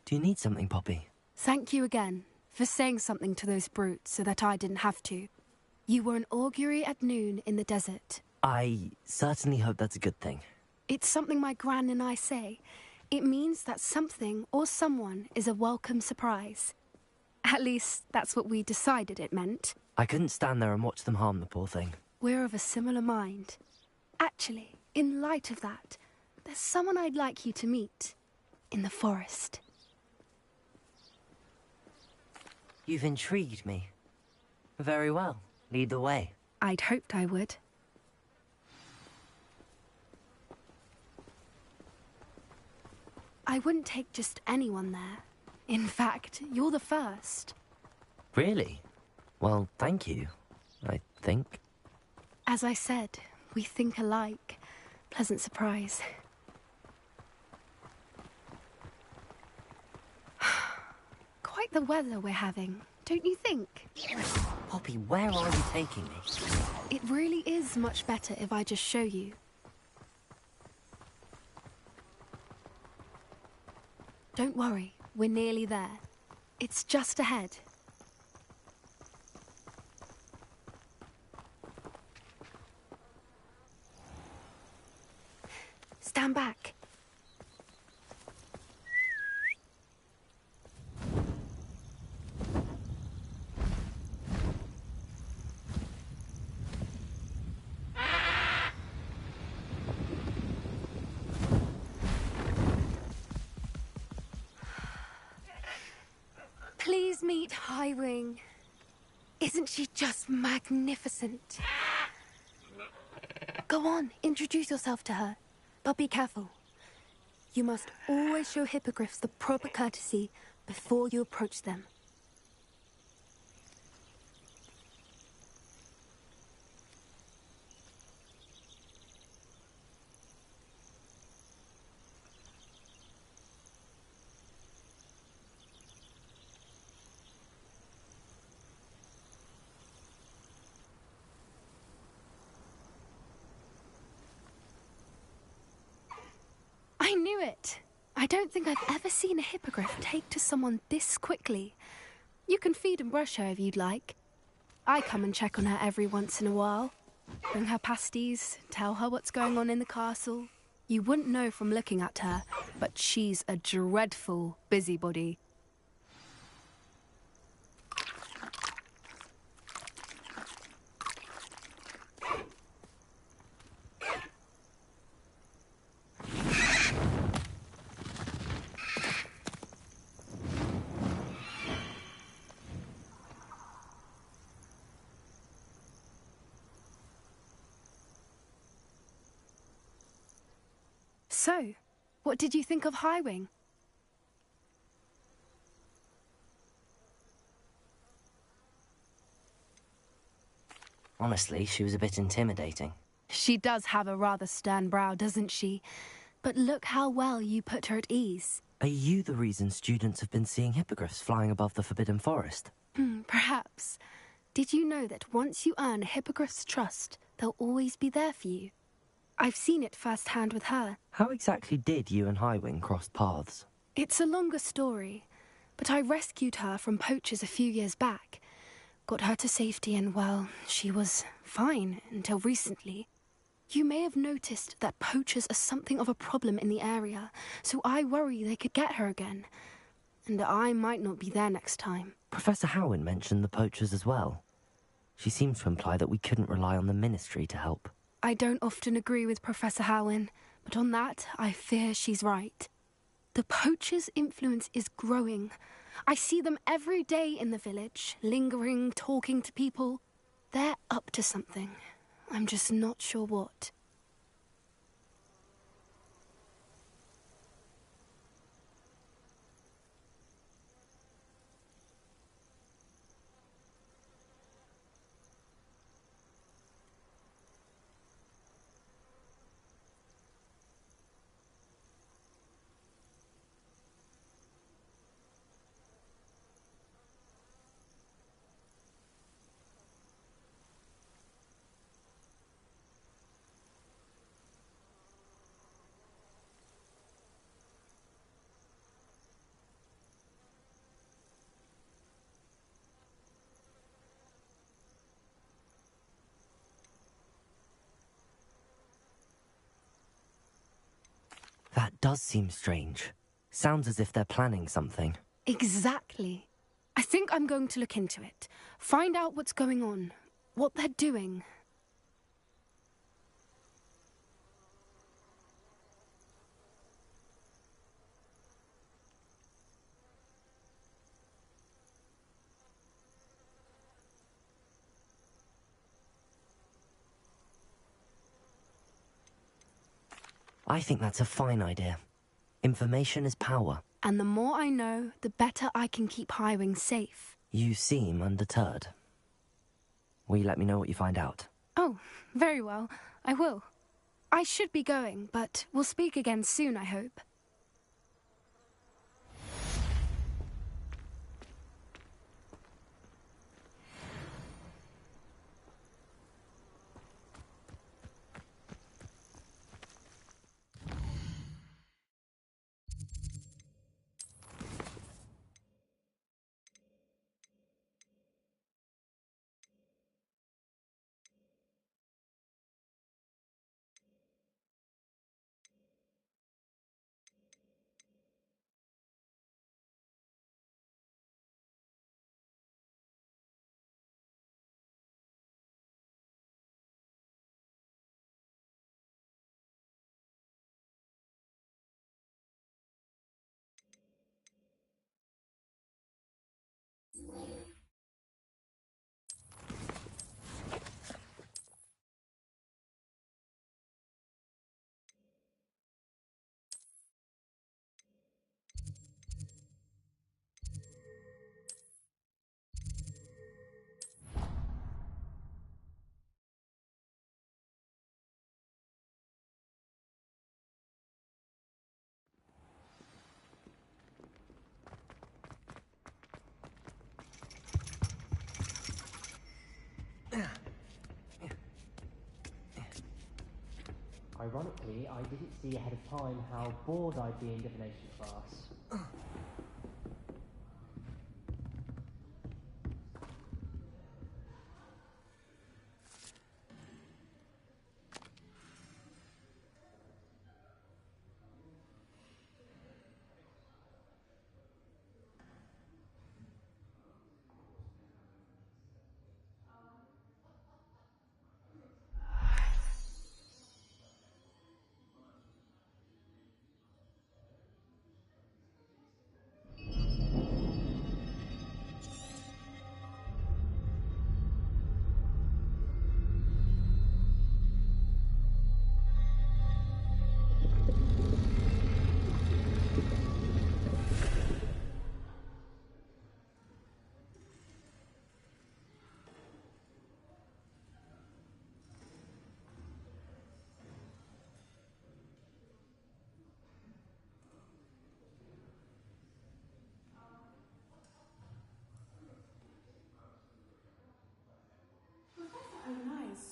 Do you need something, Poppy? Thank you again for saying something to those brutes so that I didn't have to. You were an augury at noon in the desert. I certainly hope that's a good thing. It's something my gran and I say. It means that something or someone is a welcome surprise. At least, that's what we decided it meant. I couldn't stand there and watch them harm the poor thing. We're of a similar mind. Actually, in light of that, there's someone I'd like you to meet. In the forest. You've intrigued me. Very well. Lead the way. I'd hoped I would. I wouldn't take just anyone there. In fact, you're the first. Really? Well, thank you, I think. As I said, we think alike. Pleasant surprise. Quite the weather we're having, don't you think? Poppy, where are you taking me? It really is much better if I just show you. Don't worry, we're nearly there. It's just ahead. Stand back. Please meet Highwing. Isn't she just magnificent? Go on, introduce yourself to her. But be careful. You must always show hippogriffs the proper courtesy before you approach them. I knew it! I don't think I've ever seen a hippogriff take to someone this quickly. You can feed and brush her if you'd like. I come and check on her every once in a while. Bring her pasties, tell her what's going on in the castle. You wouldn't know from looking at her, but she's a dreadful busybody. So, what did you think of Highwing? Honestly, she was a bit intimidating. She does have a rather stern brow, doesn't she? But look how well you put her at ease. Are you the reason students have been seeing hippogriffs flying above the Forbidden Forest? Perhaps. Did you know that once you earn a hippogriff's trust, they'll always be there for you? I've seen it firsthand with her. How exactly did you and Highwing cross paths? It's a longer story, but I rescued her from poachers a few years back. Got her to safety and, well, she was fine until recently. You may have noticed that poachers are something of a problem in the area, so I worry they could get her again. And I might not be there next time. Professor Howin mentioned the poachers as well. She seemed to imply that we couldn't rely on the Ministry to help. I don't often agree with Professor Howin, but on that, I fear she's right. The poachers' influence is growing. I see them every day in the village, lingering, talking to people. They're up to something. I'm just not sure what. It does seem strange. Sounds as if they're planning something. Exactly. I think I'm going to look into it. Find out what's going on. What they're doing. I think that's a fine idea. Information is power. And the more I know, the better I can keep Highwing safe. You seem undeterred. Will you let me know what you find out? Oh, very well. I will. I should be going, but we'll speak again soon, I hope. Ironically, I didn't see ahead of time how bored I'd be in divination class.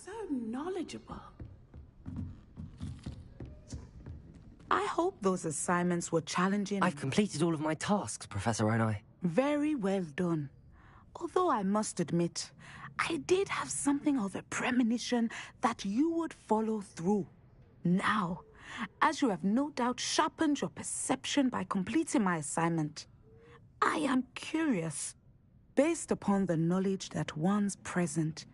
So knowledgeable. I hope those assignments were challenging. I've completed all of my tasks, Professor Onai. Very well done. Although I must admit, I did have something of a premonition that you would follow through. Now, as you have no doubt sharpened your perception by completing my assignment, I am curious, based upon the knowledge that one's present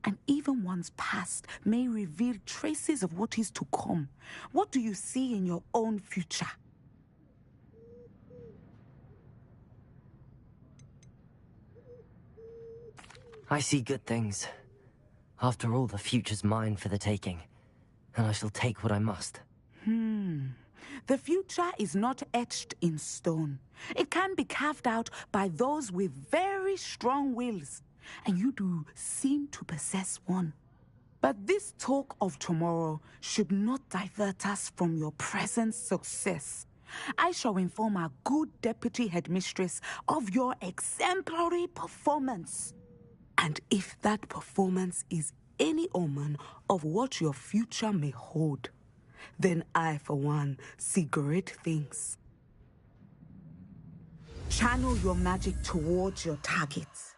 and even one's past may reveal traces of what is to come. What do you see in your own future? I see good things. After all, the future's mine for the taking, and I shall take what I must. The future is not etched in stone. It can be carved out by those with very strong wills, and you do seem to possess one. But this talk of tomorrow should not divert us from your present success. I shall inform our good deputy headmistress of your exemplary performance. And if that performance is any omen of what your future may hold, then I, for one, see great things. Channel your magic towards your targets.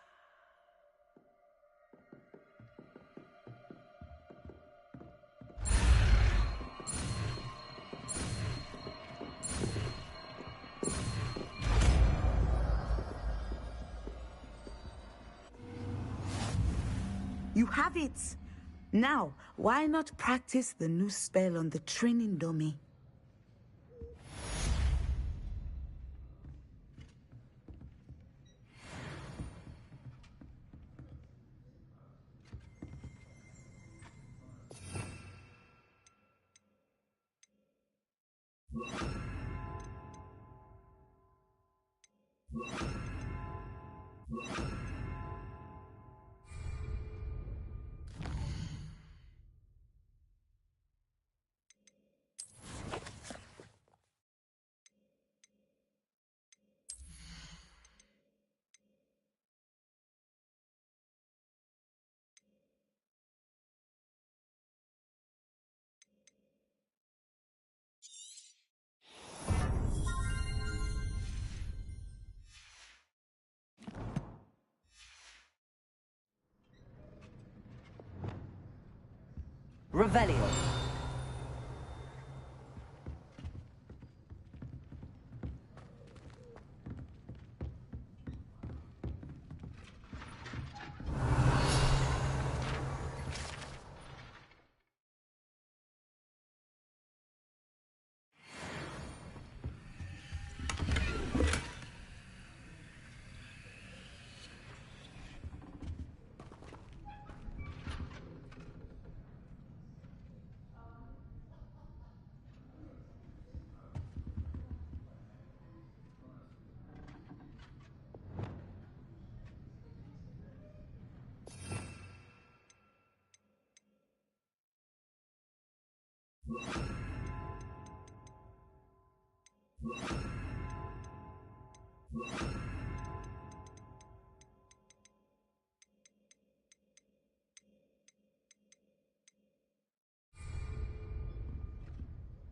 You have it! Now, why not practice the new spell on the training dummy? Revelio.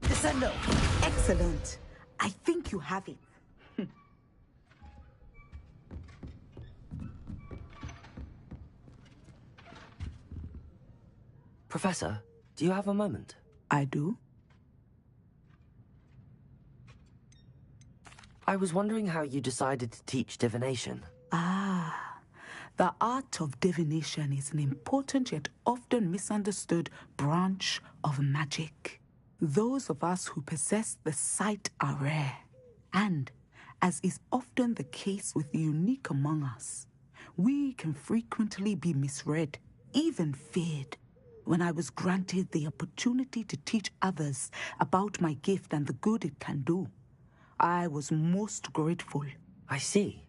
Descendo! Excellent. I think you have it. Professor, do you have a moment? I do? I was wondering how you decided to teach divination. The art of divination is an important yet often misunderstood branch of magic. Those of us who possess the sight are rare, and, as is often the case with the unique among us, we can frequently be misread, even feared. When I was granted the opportunity to teach others about my gift and the good it can do, I was most grateful. I see.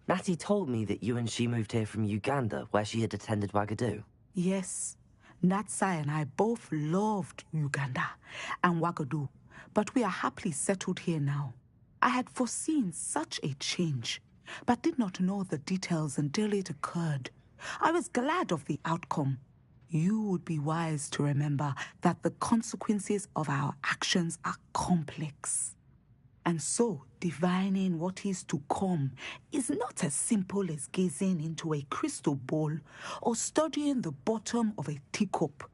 Natty told me that you and she moved here from Uganda, where she had attended Wagadu. Yes, Natsai and I both loved Uganda and Wagadu, but we are happily settled here now. I had foreseen such a change, but did not know the details until it occurred. I was glad of the outcome. You would be wise to remember that the consequences of our actions are complex. And so, divining what is to come is not as simple as gazing into a crystal ball or studying the bottom of a teacup.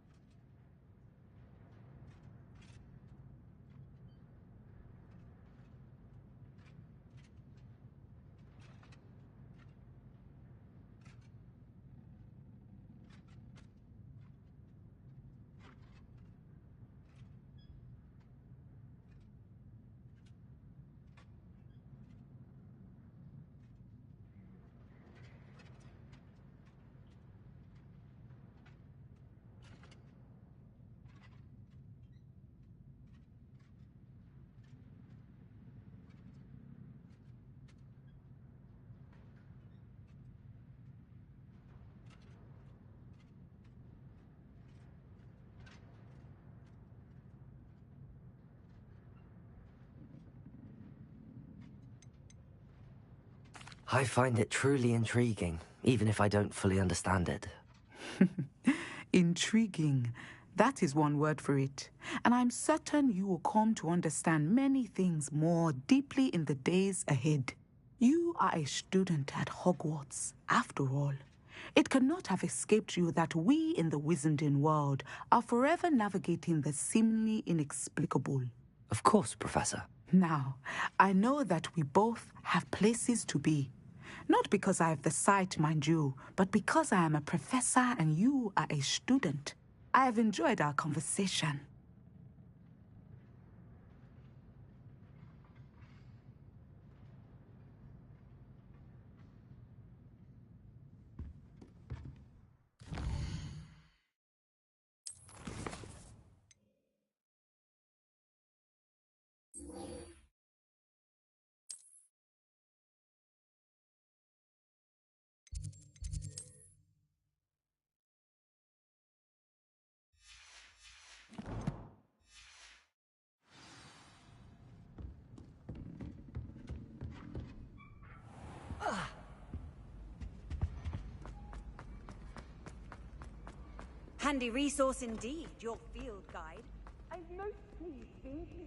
I find it truly intriguing, even if I don't fully understand it. Intriguing. That is one word for it. And I'm certain you will come to understand many things more deeply in the days ahead. You are a student at Hogwarts, after all. It cannot have escaped you that we in the Wizarding world are forever navigating the seemingly inexplicable. Of course, Professor. Now, I know that we both have places to be. Not because I have the sight, mind you, but because I am a professor and you are a student. I have enjoyed our conversation. Handy resource indeed, your field guide. I'm most pleased being here.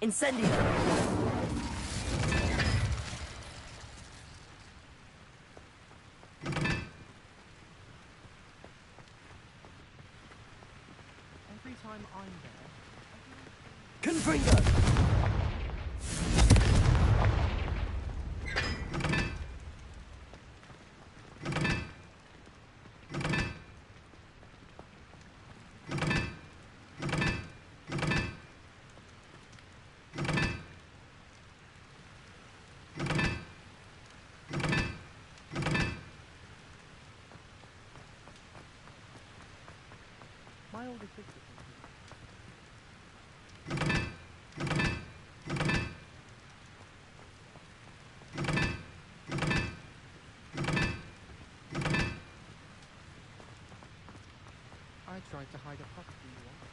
Incendio! Every time I'm there... Confringo! My older sister... I tried to hide a puppy once.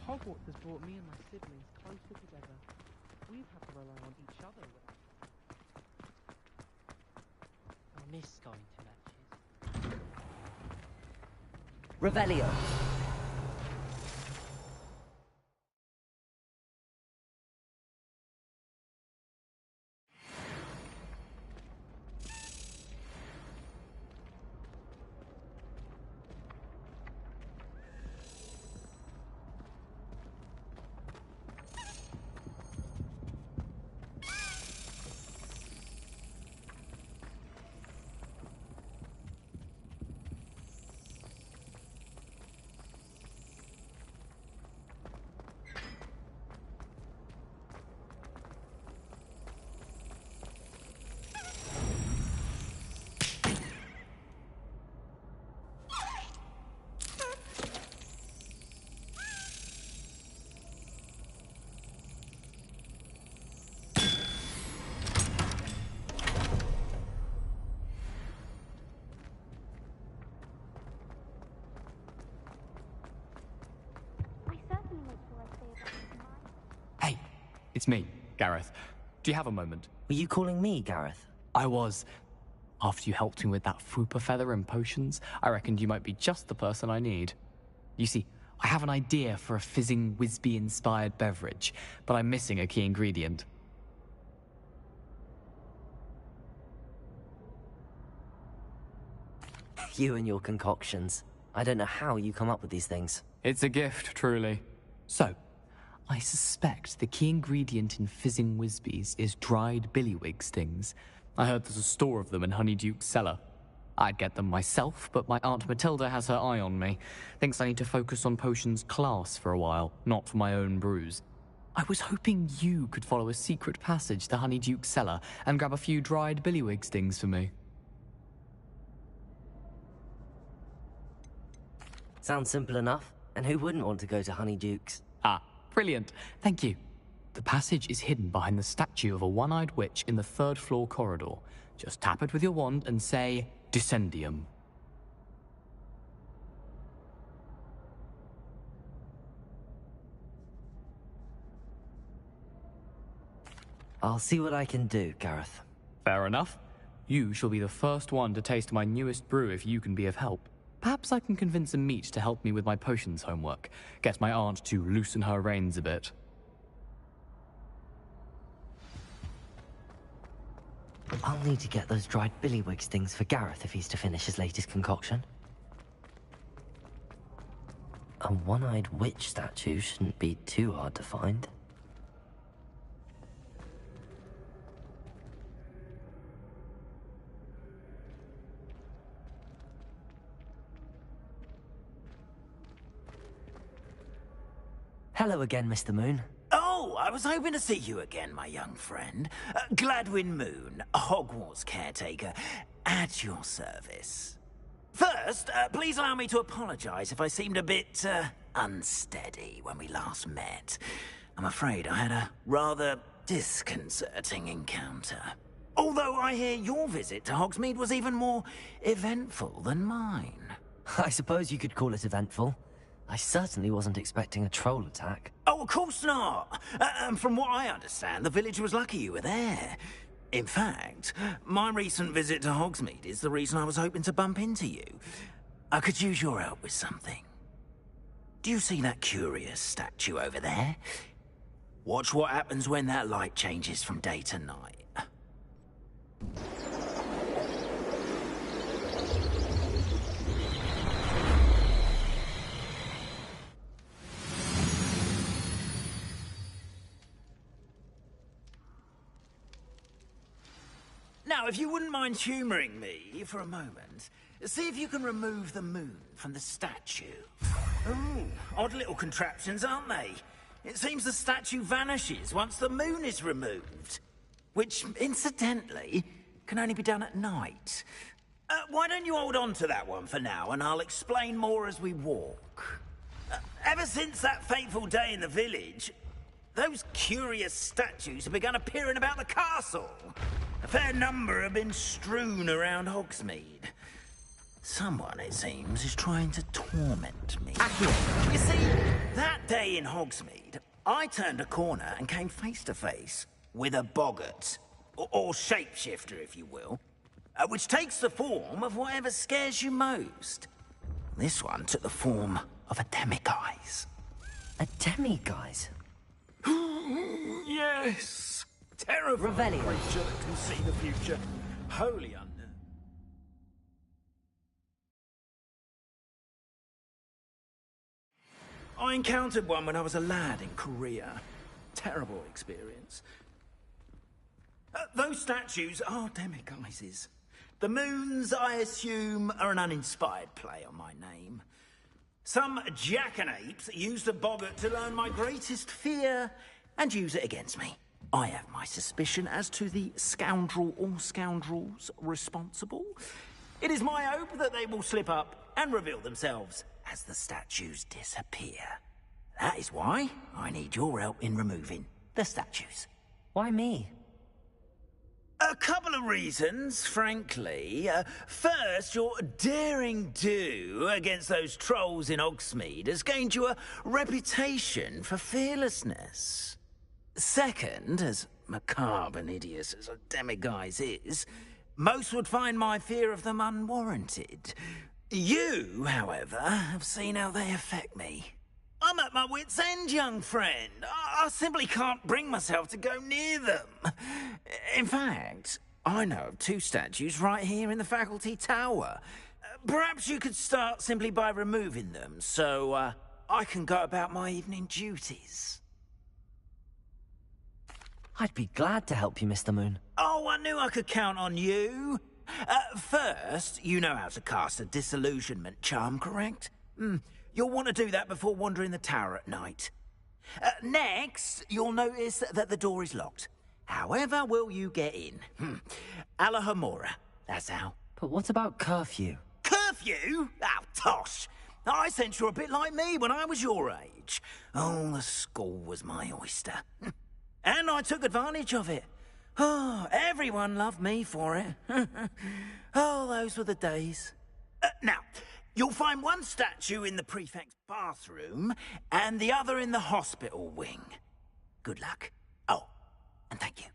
Hogwarts has brought me and my siblings closer together. We've had to rely on each other. I miss going to matches. Revelio! Hey, it's me, Gareth. Do you have a moment? Were you calling me, Gareth? I was. After you helped me with that Fupa feather and potions, I reckoned you might be just the person I need. You see, I have an idea for a fizzing Whizbee-inspired beverage, but I'm missing a key ingredient. You and your concoctions. I don't know how you come up with these things. It's a gift, truly. So, I suspect the key ingredient in fizzing Whizbees is dried billywig stings. I heard there's a store of them in Honeyduke's cellar. I'd get them myself, but my Aunt Matilda has her eye on me. Thinks I need to focus on potions class for a while, not for my own brews. I was hoping you could follow a secret passage to Honeyduke's cellar and grab a few dried billywig stings for me. Sounds simple enough. And who wouldn't want to go to Honeydukes? Ah, brilliant. Thank you. The passage is hidden behind the statue of a one-eyed witch in the third-floor corridor. Just tap it with your wand and say, Descendium. I'll see what I can do, Gareth. Fair enough. You shall be the first one to taste my newest brew if you can be of help. Perhaps I can convince a meat to help me with my potions homework. Get my aunt to loosen her reins a bit. I'll need to get those dried billywigs things for Gareth if he's to finish his latest concoction. A one-eyed witch statue shouldn't be too hard to find. Hello again, Mr. Moon. Oh, I was hoping to see you again, my young friend. Gladwin Moon, Hogwarts caretaker, at your service. First, please allow me to apologize if I seemed a bit, unsteady when we last met. I'm afraid I had a rather disconcerting encounter. Although I hear your visit to Hogsmeade was even more eventful than mine. I suppose you could call it eventful. I certainly wasn't expecting a troll attack. Oh, of course not. From what I understand, the village was lucky you were there. In fact, my recent visit to Hogsmeade is the reason I was hoping to bump into you. I could use your help with something. Do you see that curious statue over there? Watch what happens when that light changes from day to night. Now, if you wouldn't mind humouring me for a moment, see if you can remove the moon from the statue. Ooh, odd little contraptions, aren't they? It seems the statue vanishes once the moon is removed. Which, incidentally, can only be done at night. Why don't you hold on to that one for now, and I'll explain more as we walk. Ever since that fateful day in the village, those curious statues have begun appearing about the castle. A fair number have been strewn around Hogsmeade. Someone, it seems, is trying to torment me. You see, that day in Hogsmeade, I turned a corner and came face to face with a boggart, or shapeshifter, if you will, which takes the form of whatever scares you most. This one took the form of a demiguise. A demiguise? Yes! Terrible Revelio. creature that can see the future. Wholly unknown. I encountered one when I was a lad in Korea. Terrible experience. Those statues are demiguises. The moons, I assume, are an uninspired play on my name. Some jackanapes used a boggart to learn my greatest fear and use it against me. I have my suspicion as to the scoundrel or scoundrels responsible. It is my hope that they will slip up and reveal themselves as the statues disappear. That is why I need your help in removing the statues. Why me? A couple of reasons, frankly. First, your daring do against those trolls in Hogsmeade has gained you a reputation for fearlessness. Second, as macabre and hideous as a demiguise is, most would find my fear of them unwarranted. You, however, have seen how they affect me. I'm at my wit's end, young friend. I simply can't bring myself to go near them. In fact, I know of two statues right here in the faculty tower. Perhaps you could start simply by removing them, so I can go about my evening duties. I'd be glad to help you, Mr. Moon. Oh, I knew I could count on you. First, you know how to cast a disillusionment charm, correct? You'll want to do that before wandering the tower at night. Next, you'll notice that the door is locked. However will you get in? Alahomora, that's how. But what about curfew? Curfew? Oh, tosh. I sense you're a bit like me when I was your age. Oh, the school was my oyster. And I took advantage of it. Oh, everyone loved me for it. Oh, those were the days. Now, you'll find one statue in the prefect's bathroom and the other in the hospital wing. Good luck. Oh, and thank you.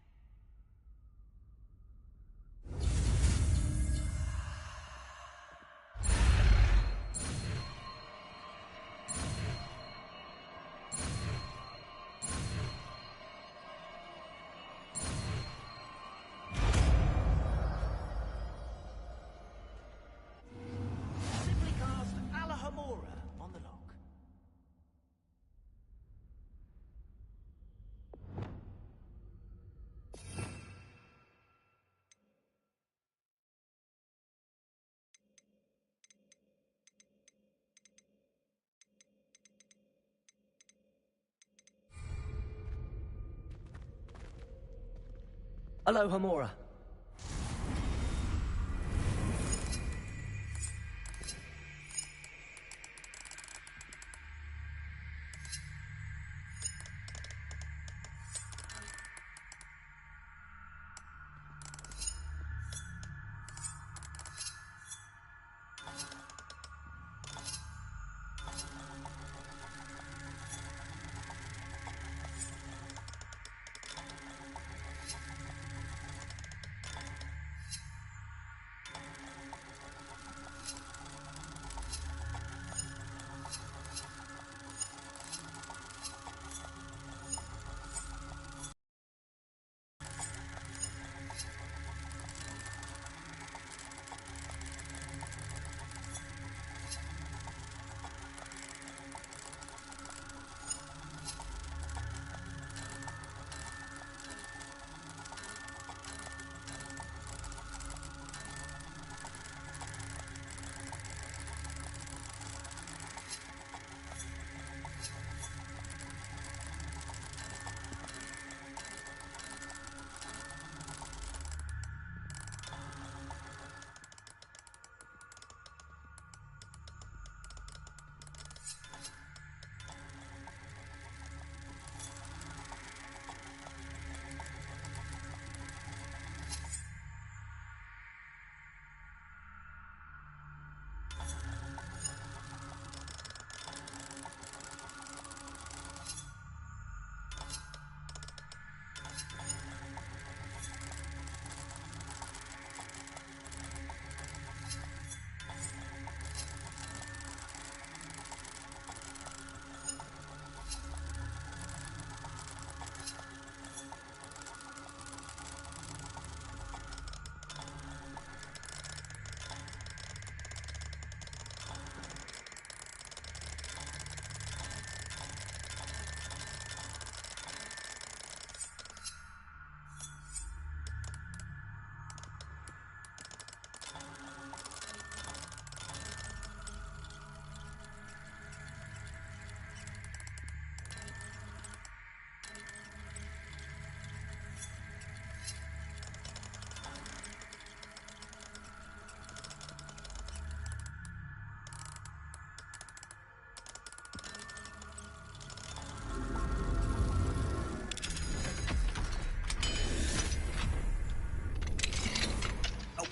Simply cast Alahamora on the lock. Aloha Mora.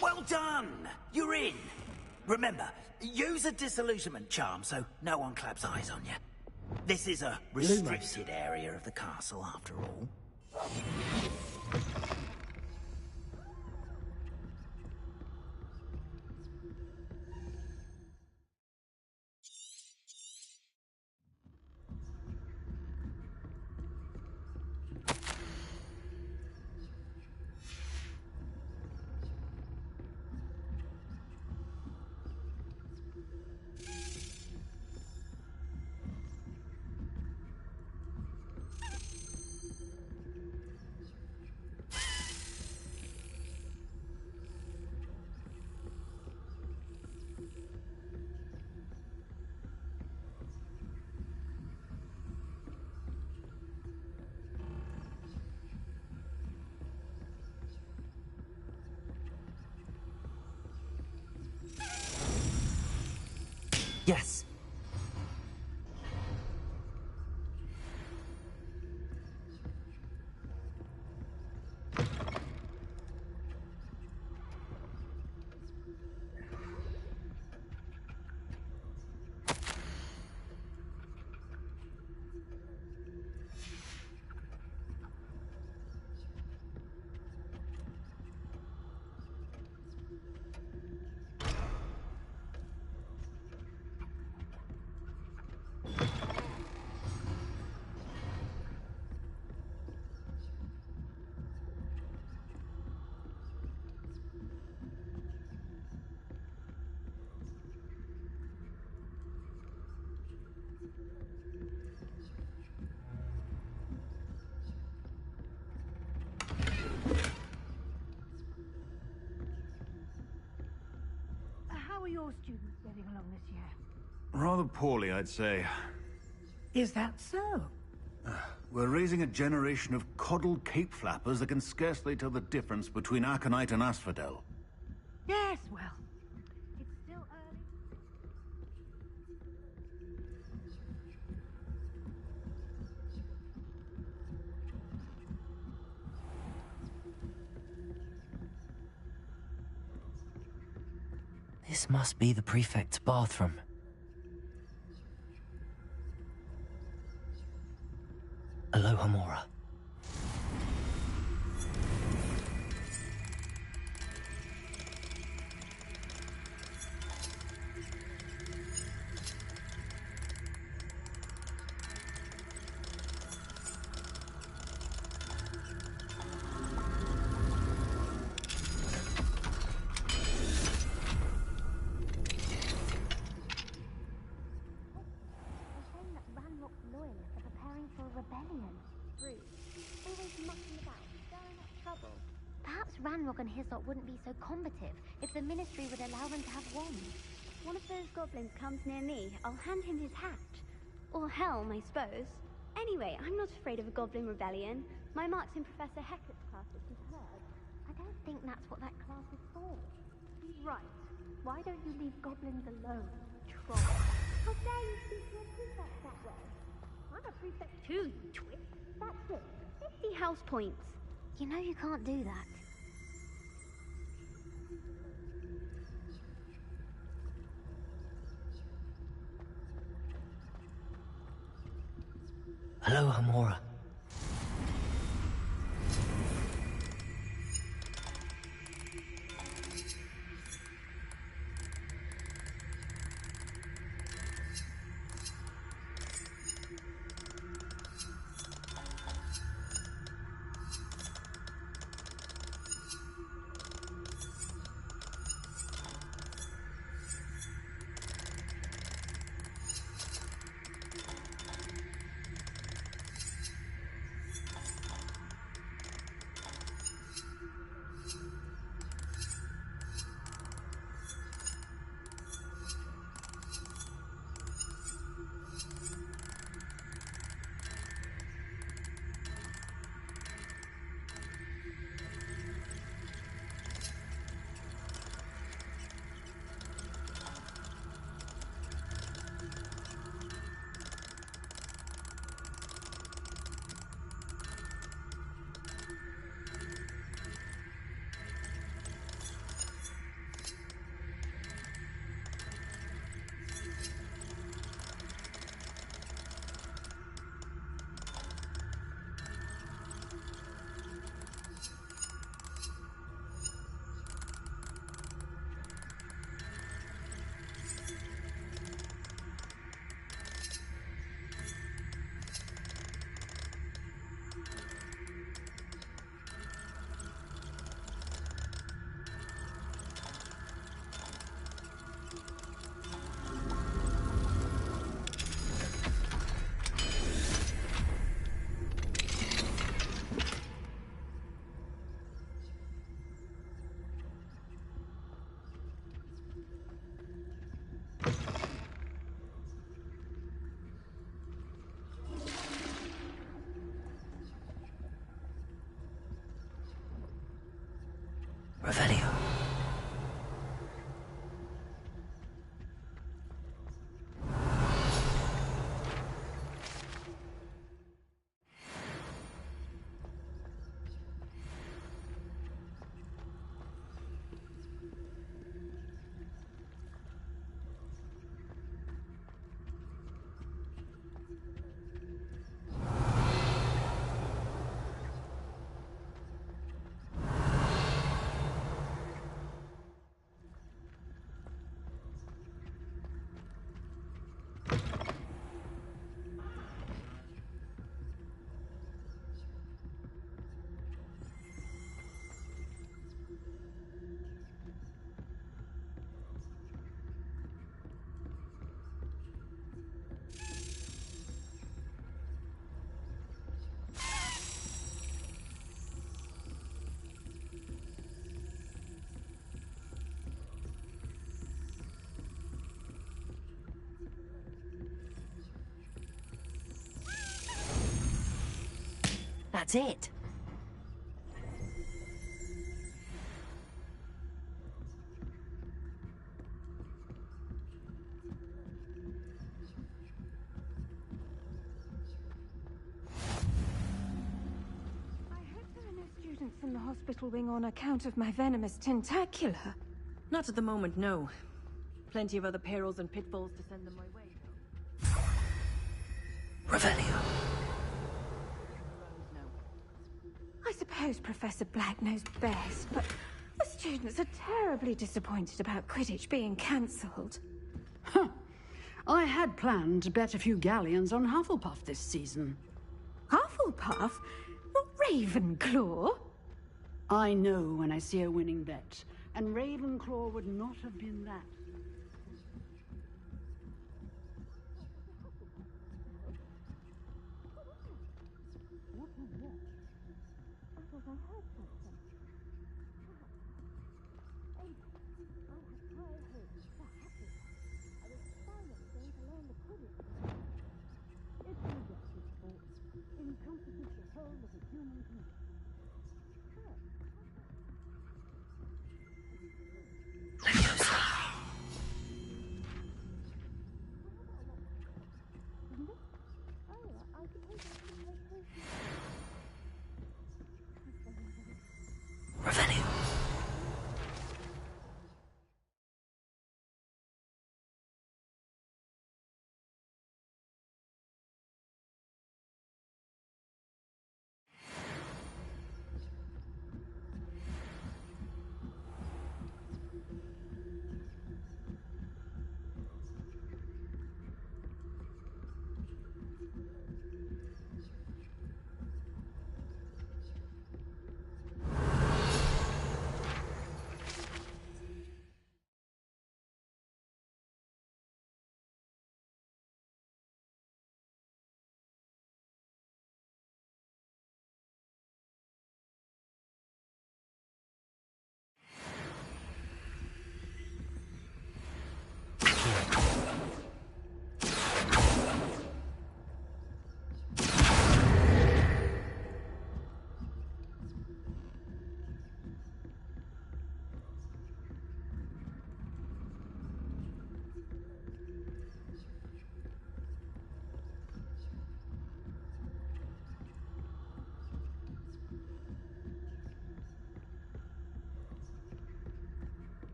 Well done! You're in. Remember, use a disillusionment charm so no one claps eyes on you. This is a restricted area of the castle, after all. Yes, are your students getting along this year? Rather poorly, I'd say. Is that so? We're raising a generation of coddled cape flappers that can scarcely tell the difference between aconite and asphodel. Yes, well, it's still early. This must be the prefect's bathroom. Aloha Mora. Ranrock and Hislop wouldn't be so combative if the Ministry would allow them to have wands. One of those goblins comes near me, I'll hand him his hat. Or helm, I suppose. Anyway, I'm not afraid of a goblin rebellion. My marks in Professor Hector's class that you've heard. I don't think that's what that class is for. Right. Why don't you leave goblins alone, troll? How dare you speak to a prefect that way? I'm a prefect too, you twit. That's it. 50 house points. You know you can't do that. Aloha Mora. Revelio. That's it. Students in the hospital wing on account of my venomous tentacula. Not at the moment, no. Plenty of other perils and pitfalls to send them my way, though. Revelio. I suppose Professor Black knows best, but the students are terribly disappointed about Quidditch being cancelled. Huh. I had planned to bet a few galleons on Hufflepuff this season. Hufflepuff? Not Ravenclaw? I know when I see a winning bet, and Ravenclaw would not have been that.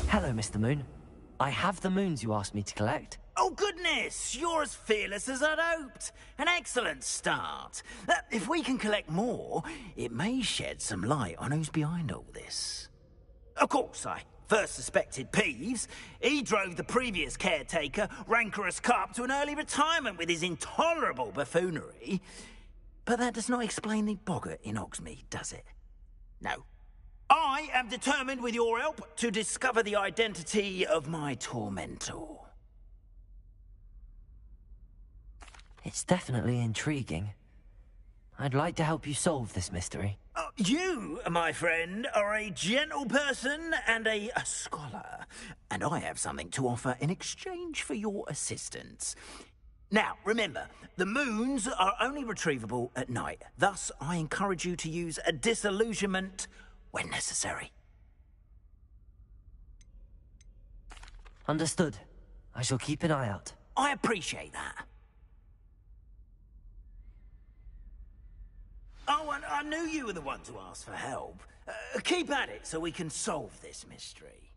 Hello, Mr. Moon. I have the moons you asked me to collect. Oh, goodness! You're as fearless as I'd hoped. An excellent start. If we can collect more, it may shed some light on who's behind all this. Of course, I first suspected Peeves. He drove the previous caretaker, Rancorous Carp, to an early retirement with his intolerable buffoonery. But that does not explain the boggart in Hogsmeade, does it? No. I am determined, with your help, to discover the identity of my tormentor. It's definitely intriguing. I'd like to help you solve this mystery. You, my friend, are a gentle person and a scholar, and I have something to offer in exchange for your assistance. Now, remember, the moons are only retrievable at night. Thus, I encourage you to use a disillusionment when necessary. Understood. I shall keep an eye out. I appreciate that. Oh, and I knew you were the one to ask for help. Keep at it so we can solve this mystery.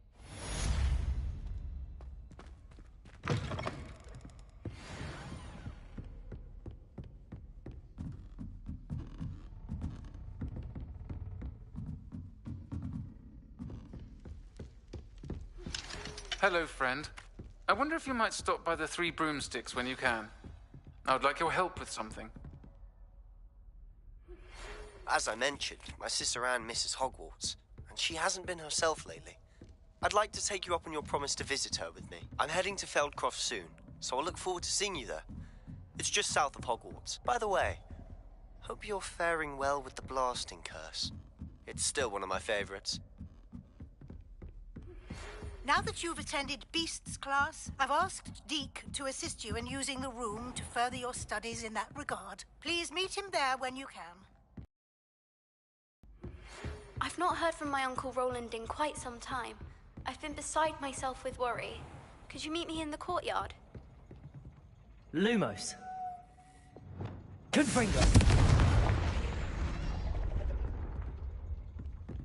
Hello, friend. I wonder if you might stop by the Three Broomsticks when you can. I would like your help with something. As I mentioned, my sister Anne misses Hogwarts, and she hasn't been herself lately. I'd like to take you up on your promise to visit her with me. I'm heading to Feldcroft soon, so I'll look forward to seeing you there. It's just south of Hogwarts. By the way, hope you're faring well with the blasting curse. It's still one of my favorites. Now that you've attended Beasts class, I've asked Deke to assist you in using the room to further your studies in that regard. Please meet him there when you can. I've not heard from my Uncle Roland in quite some time. I've been beside myself with worry. Could you meet me in the courtyard? Lumos. Confringo.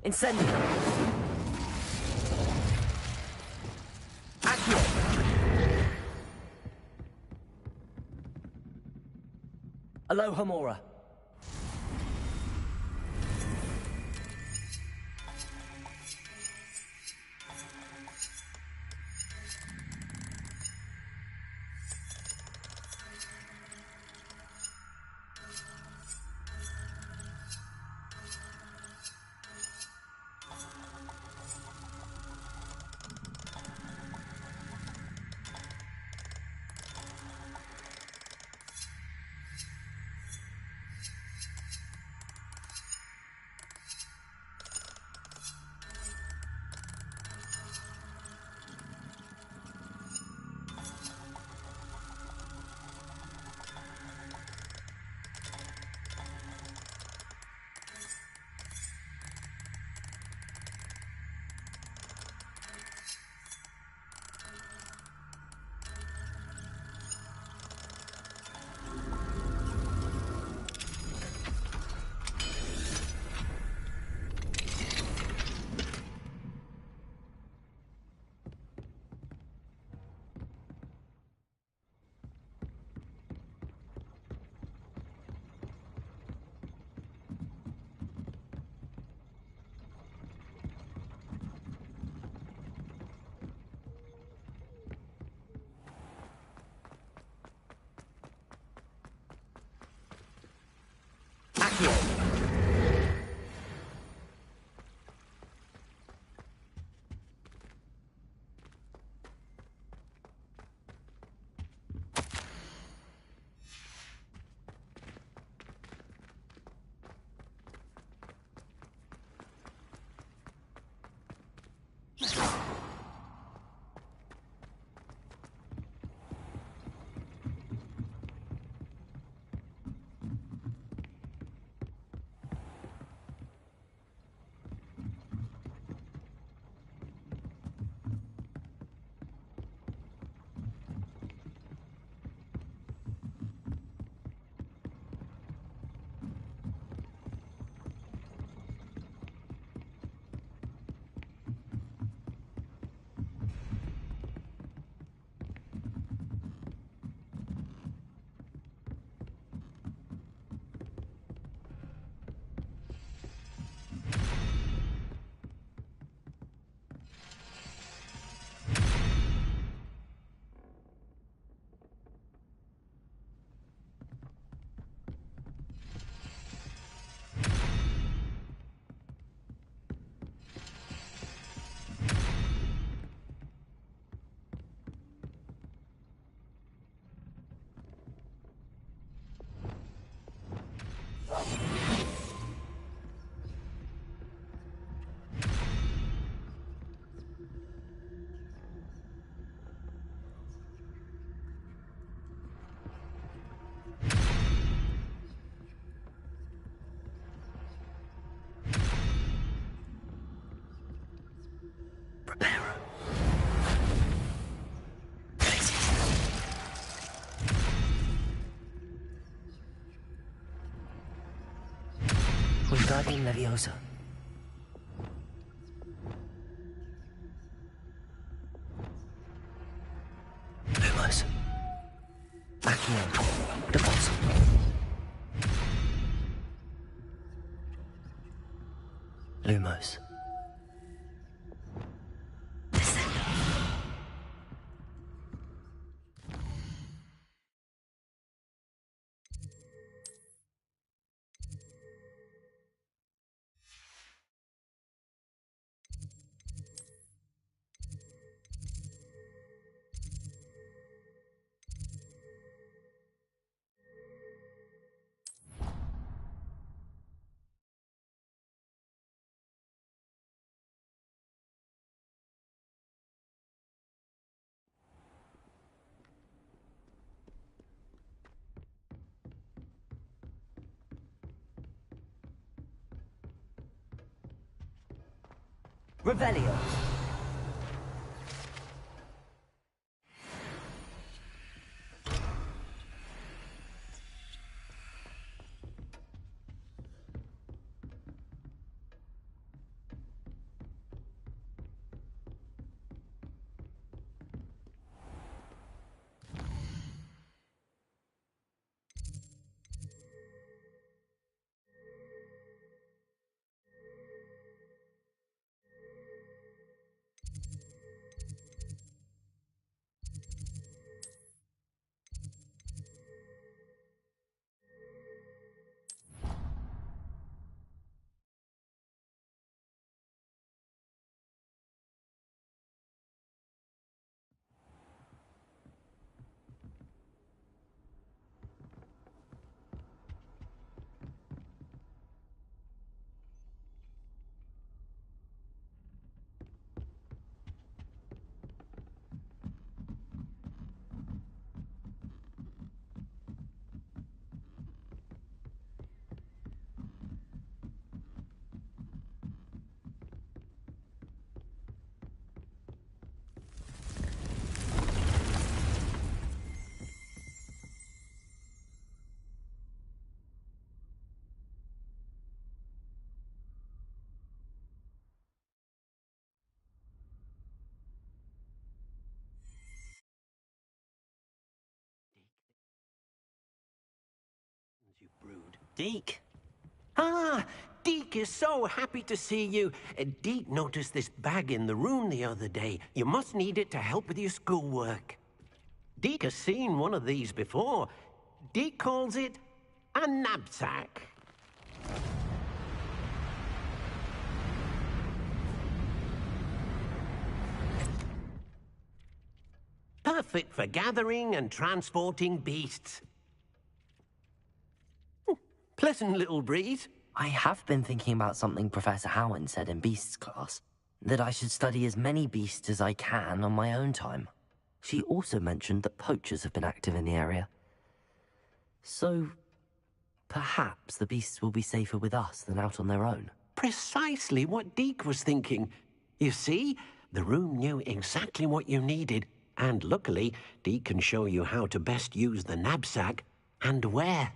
Incendio. Accio. Aloha Mora. Wingardium Leviosa. Lumos. Accio. Deposit. Lumos. Revelio. Deke? Ah, Deke is so happy to see you. Deke noticed this bag in the room the other day. You must need it to help with your schoolwork. Deke has seen one of these before. Deke calls it a knapsack. Perfect for gathering and transporting beasts. Pleasant little breeze. I have been thinking about something Professor Howard said in Beasts class, that I should study as many beasts as I can on my own time. She also mentioned that poachers have been active in the area. So, perhaps the beasts will be safer with us than out on their own. Precisely what Deke was thinking. You see, the room knew exactly what you needed, and luckily, Deke can show you how to best use the knapsack and where.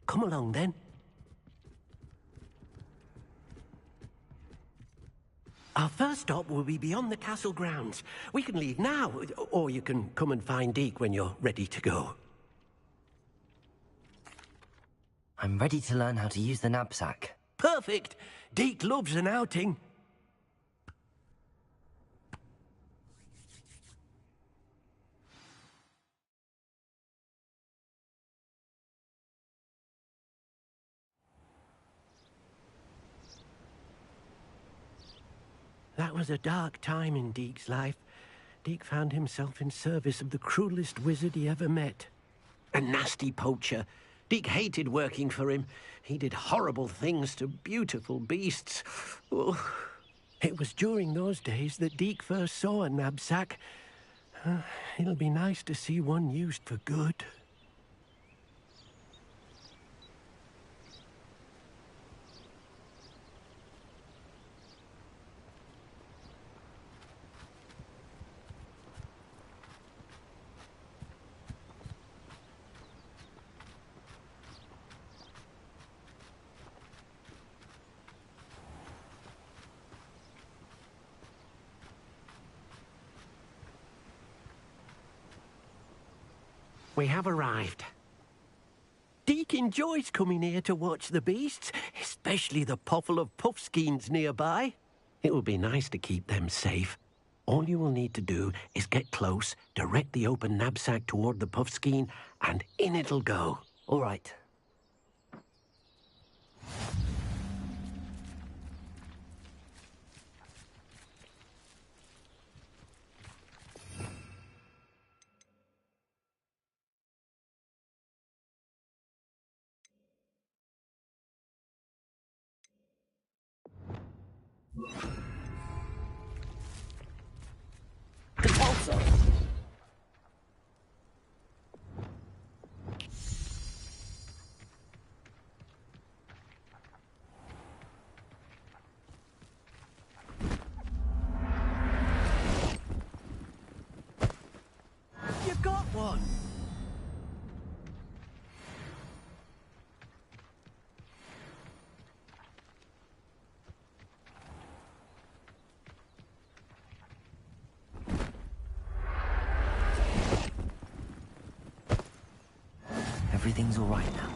Come along, then. Our first stop will be beyond the castle grounds. We can leave now, or you can come and find Deke when you're ready to go. I'm ready to learn how to use the knapsack. Perfect! Deke loves an outing. That was a dark time in Deke's life. Deke found himself in service of the cruelest wizard he ever met. A nasty poacher. Deke hated working for him. He did horrible things to beautiful beasts. Oh, it was during those days that Deke first saw a knapsack. It'll be nice to see one used for good. We have arrived. Deke enjoys coming here to watch the beasts, especially the poffle of puffskeins nearby. It will be nice to keep them safe. All you will need to do is get close, direct the open knapsack toward the puffskein, and in it'll go. All right. Everything's all right now.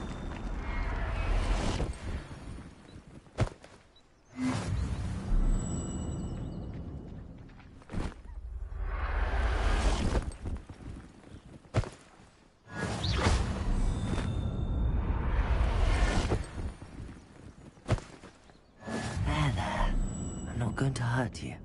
There. I'm not going to hurt you.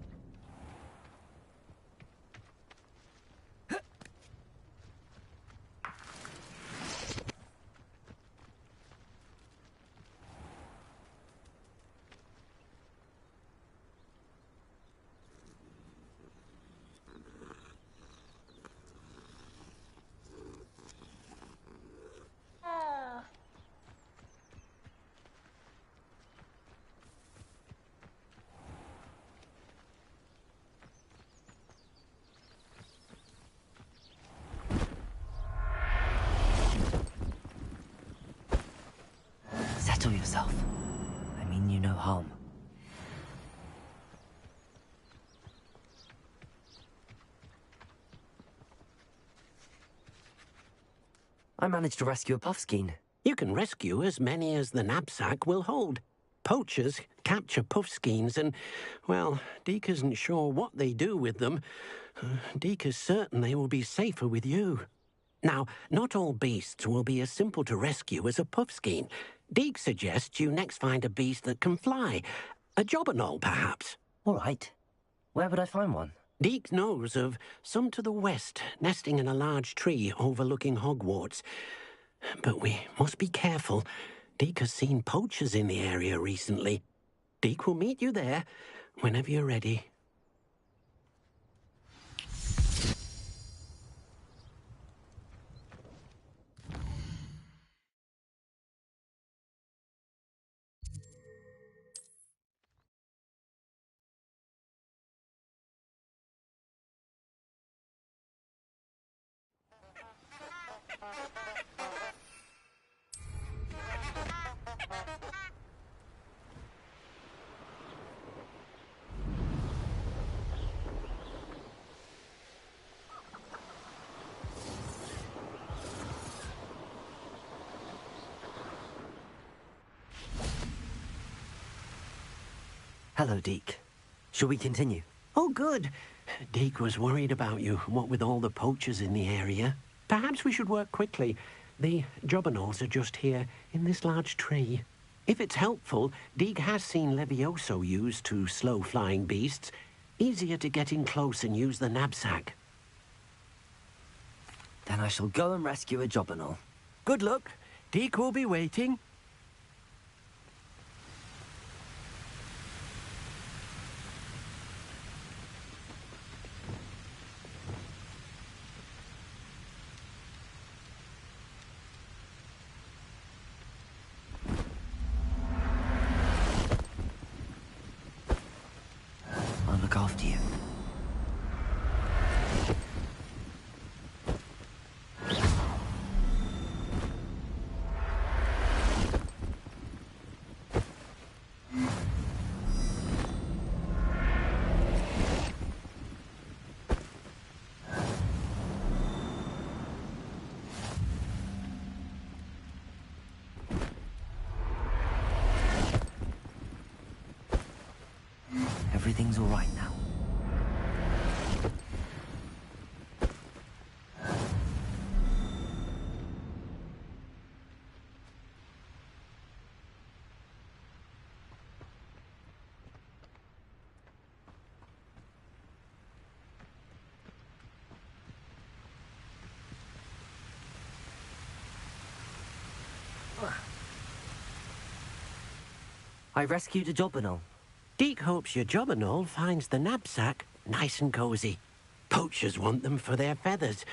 Settle yourself. I mean you no harm. I managed to rescue a puffskein. You can rescue as many as the knapsack will hold. Poachers capture puffskeins and, well, Deke isn't sure what they do with them. Deke is certain they will be safer with you. Now, not all beasts will be as simple to rescue as a puffskein. Deke suggests you next find a beast that can fly. A jobberknoll, perhaps. All right. Where would I find one? Deke knows of some to the west, nesting in a large tree overlooking Hogwarts. But we must be careful. Deke has seen poachers in the area recently. Deke will meet you there whenever you're ready. Hello, Deke. Shall we continue? Oh, good. Deke was worried about you, what with all the poachers in the area. Perhaps we should work quickly. The jobberknolls are just here, in this large tree. If it's helpful, Deke has seen Levioso used to slow flying beasts. Easier to get in close and use the knapsack. Then I shall go and rescue a jobberknoll. Good luck. Deke will be waiting. I'll look after you. Everything's all right now. I rescued a jobberknoll. Deke hopes your jobberknoll finds the knapsack nice and cozy. Poachers want them for their feathers,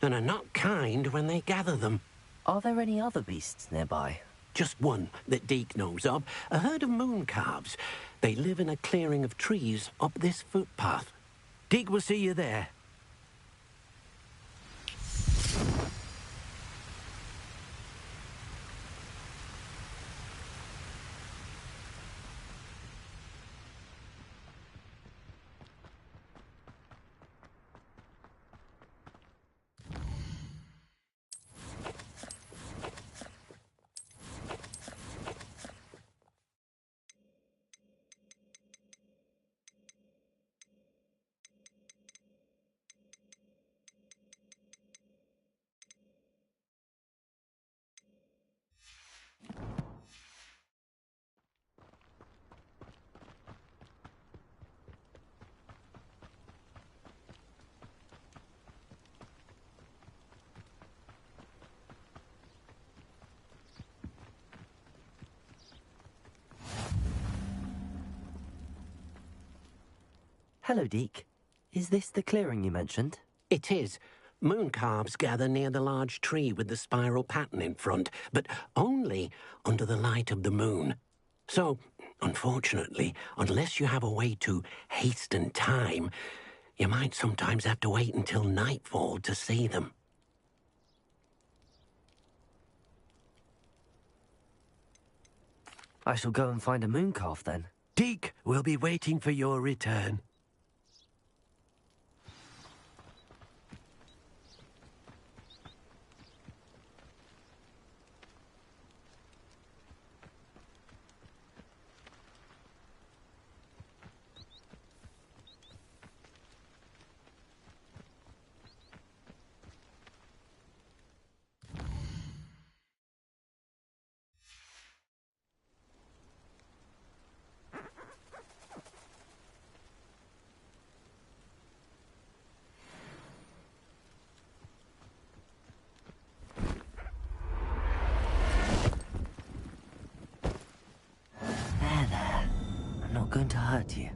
and are not kind when they gather them. Are there any other beasts nearby? Just one that Deke knows of, a herd of mooncalves. They live in a clearing of trees up this footpath. Deke will see you there. Hello, Deke. Is this the clearing you mentioned? It is. Moon calves gather near the large tree with the spiral pattern in front, but only under the light of the moon. So, unfortunately, unless you have a way to hasten time, you might sometimes have to wait until nightfall to see them. I shall go and find a moon calf then. Deke will be waiting for your return. I'm not going to hurt you.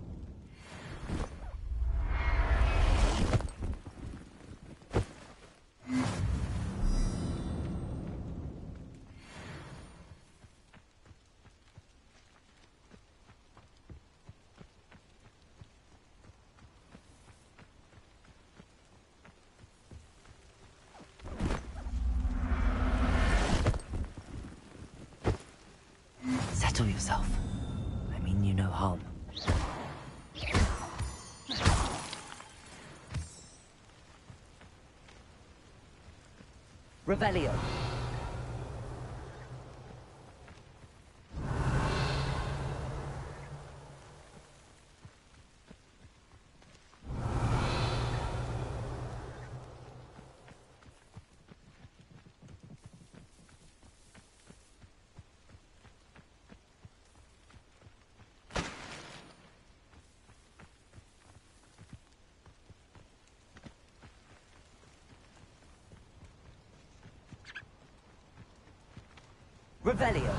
Settle yourself. I mean you no harm. Revelio. Revelio.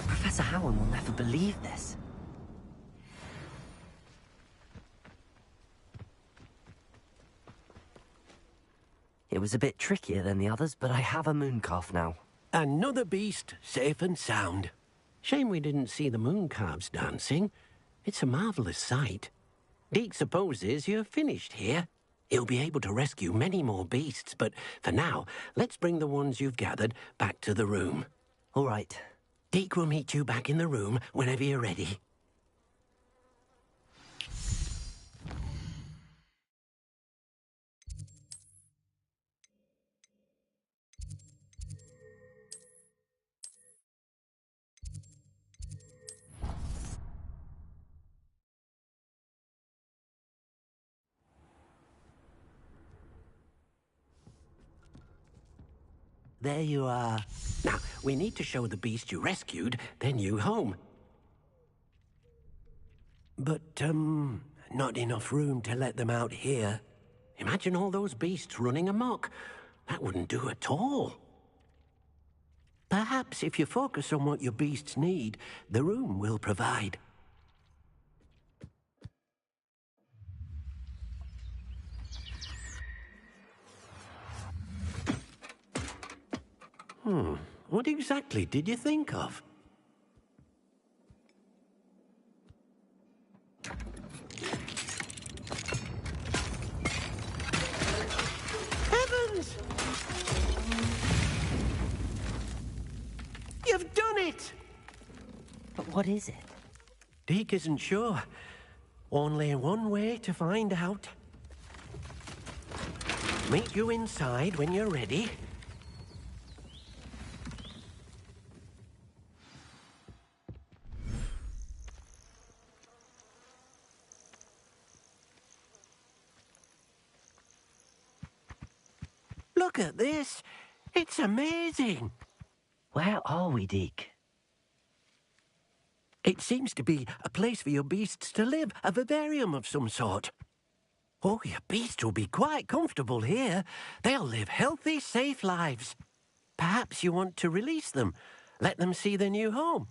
Professor Howard will never believe this. It was a bit trickier than the others, but I have a moon calf now. Another beast, safe and sound. Shame we didn't see the moon calves dancing. It's a marvellous sight. Deke supposes you're finished here. He'll be able to rescue many more beasts, but for now, let's bring the ones you've gathered back to the room. All right. Deke will meet you back in the room whenever you're ready. There you are. Now, we need to show the beast you rescued, then you home. But, not enough room to let them out here. Imagine all those beasts running amok. That wouldn't do at all. Perhaps if you focus on what your beasts need, the room will provide. What exactly did you think of? Heavens! You've done it! But what is it? Deke isn't sure. Only one way to find out. Meet you inside when you're ready. Look at this. It's amazing. Where are we, Deke? It seems to be a place for your beasts to live, a vivarium of some sort. Oh, your beasts will be quite comfortable here. They'll live healthy, safe lives. Perhaps you want to release them, let them see their new home.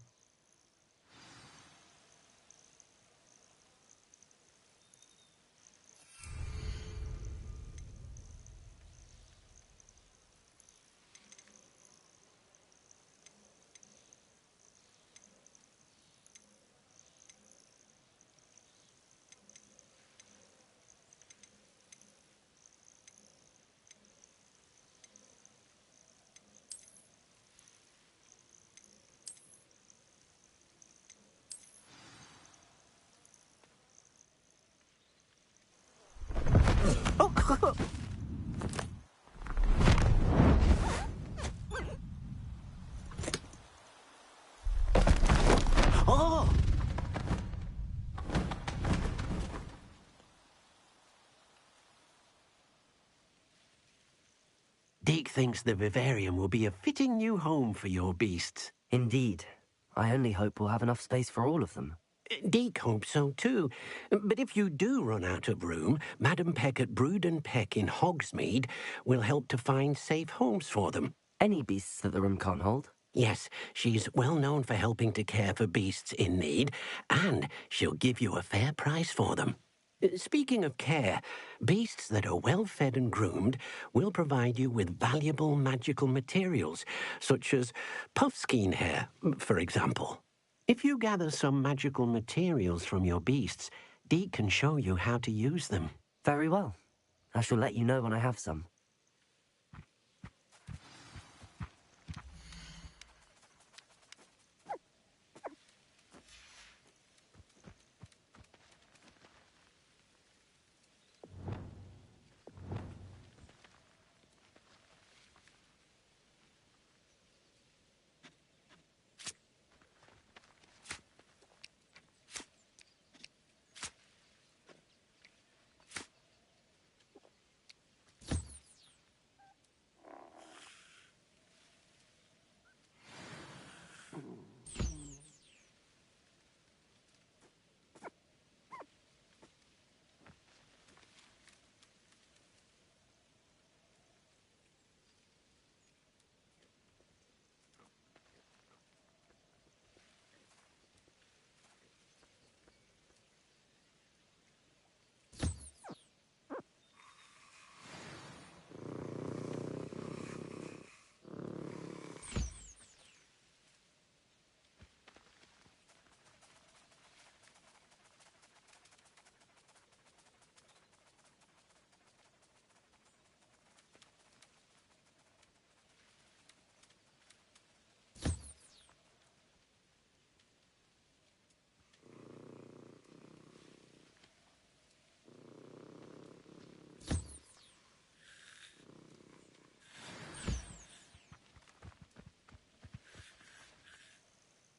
Oh! Deke thinks the vivarium will be a fitting new home for your beasts. Indeed. I only hope we'll have enough space for all of them. Deke hopes so too. But if you do run out of room, Madam Peck at Brood and Peck in Hogsmeade will help to find safe homes for them. Any beasts that the room can't hold? Yes, she's well known for helping to care for beasts in need, and she'll give you a fair price for them. Speaking of care, beasts that are well fed and groomed will provide you with valuable magical materials, such as puffskein hair, for example. If you gather some magical materials from your beasts, Deke can show you how to use them. Very well. I shall let you know when I have some.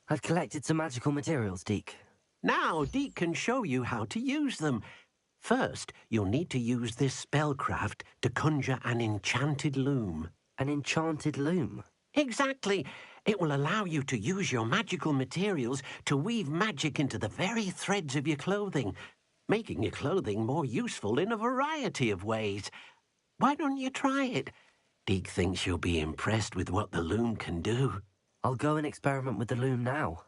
I've collected some magical materials, Deke. Now Deke can show you how to use them. First, you'll need to use this spellcraft to conjure an enchanted loom. An enchanted loom? Exactly. It will allow you to use your magical materials to weave magic into the very threads of your clothing, making your clothing more useful in a variety of ways. Why don't you try it? Deke thinks you'll be impressed with what the loom can do. I'll go and experiment with the loom now.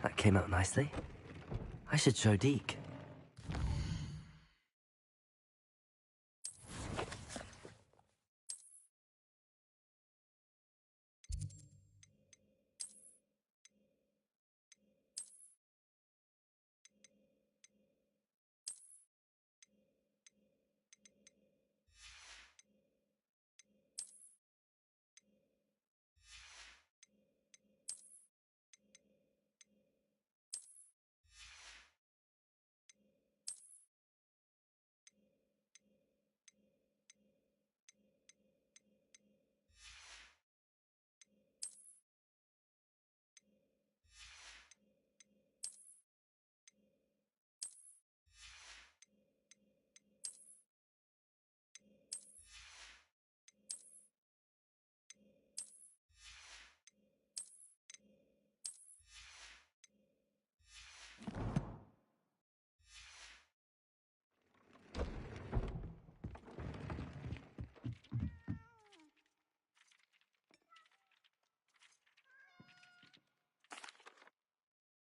That came out nicely. I should show Deke.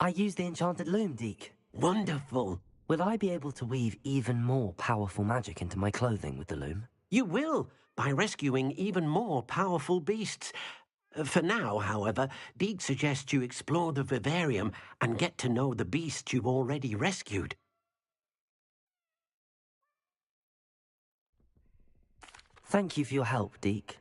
I used the enchanted loom, Deke. Wonderful. Will I be able to weave even more powerful magic into my clothing with the loom? You will, by rescuing even more powerful beasts. For now, however, Deke suggests you explore the vivarium and get to know the beasts you've already rescued. Thank you for your help, Deke.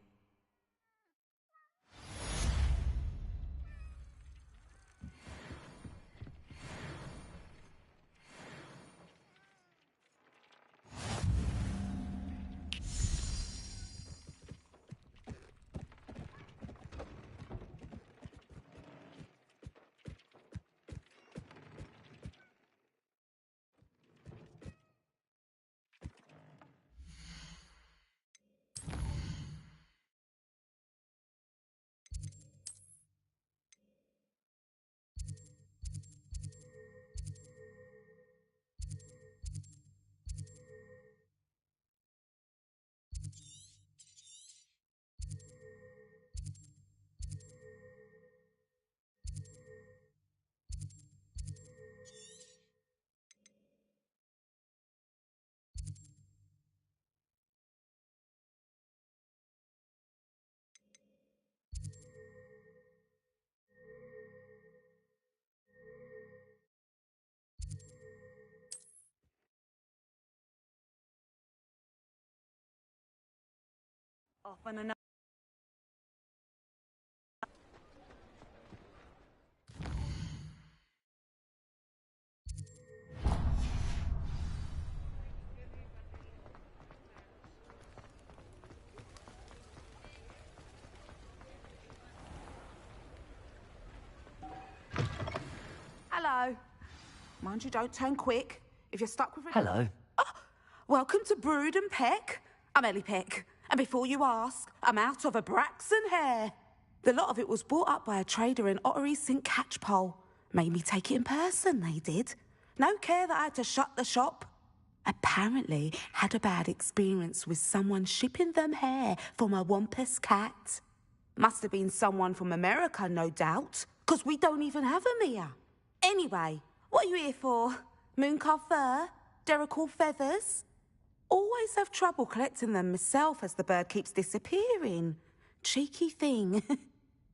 Off on another. Hello. Mind you, don't turn quick. If you're stuck with... Hello. Oh, welcome to Brood and Peck. I'm Ellie Peck. And before you ask, I'm out of a Braxton hair. The lot of it was bought up by a trader in Ottery St. Catchpole. Made me take it in person, they did. No care that I had to shut the shop. Apparently had a bad experience with someone shipping them hair from a Wampus cat. Must have been someone from America, no doubt, because we don't even have them here. Anyway, what are you here for? Mooncarved fur? Derrickle feathers? Always have trouble collecting them myself as the bird keeps disappearing. Cheeky thing.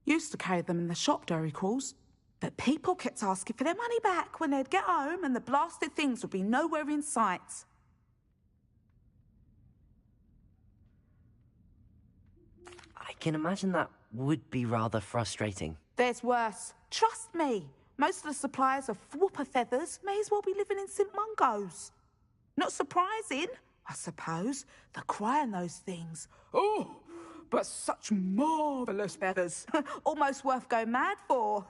Used to carry them in the shop, Derricles. But people kept asking for their money back when they'd get home and the blasted things would be nowhere in sight. I can imagine that would be rather frustrating. There's worse. Trust me. Most of the suppliers of whooper feathers may as well be living in St. Mungo's. Not surprising, I suppose. The cry on those things. Oh, but such marvellous feathers. Almost worth going mad for.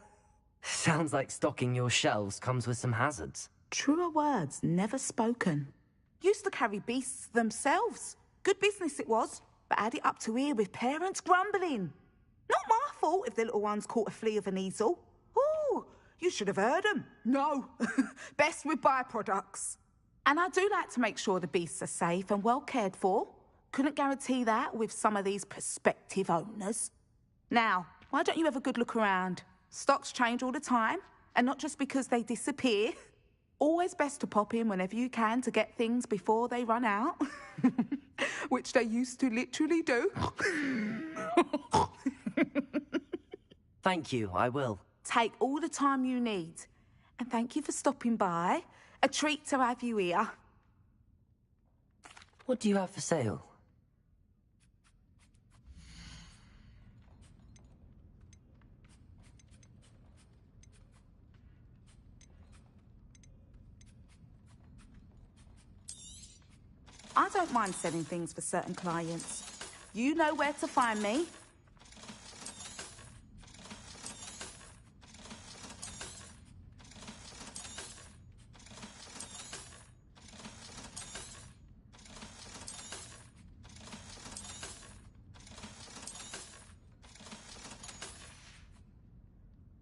Sounds like stocking your shelves comes with some hazards. Truer words never spoken. Used to carry beasts themselves. Good business it was, but had it up to here with parents grumbling. Not my fault if the little ones caught a flea of an easel. Ooh, you should have heard them. No, best with byproducts. And I do like to make sure the beasts are safe and well cared for. Couldn't guarantee that with some of these prospective owners. Now, why don't you have a good look around? Stocks change all the time, And not just because they disappear. Always best to pop in whenever you can to get things before they run out. Which they used to literally do. Thank you, I will. Take all the time you need. And thank you for stopping by. A treat to have you here. What do you have for sale? I don't mind selling things for certain clients. You know where to find me.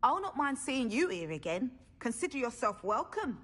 I'll not mind seeing you here again. Consider yourself welcome.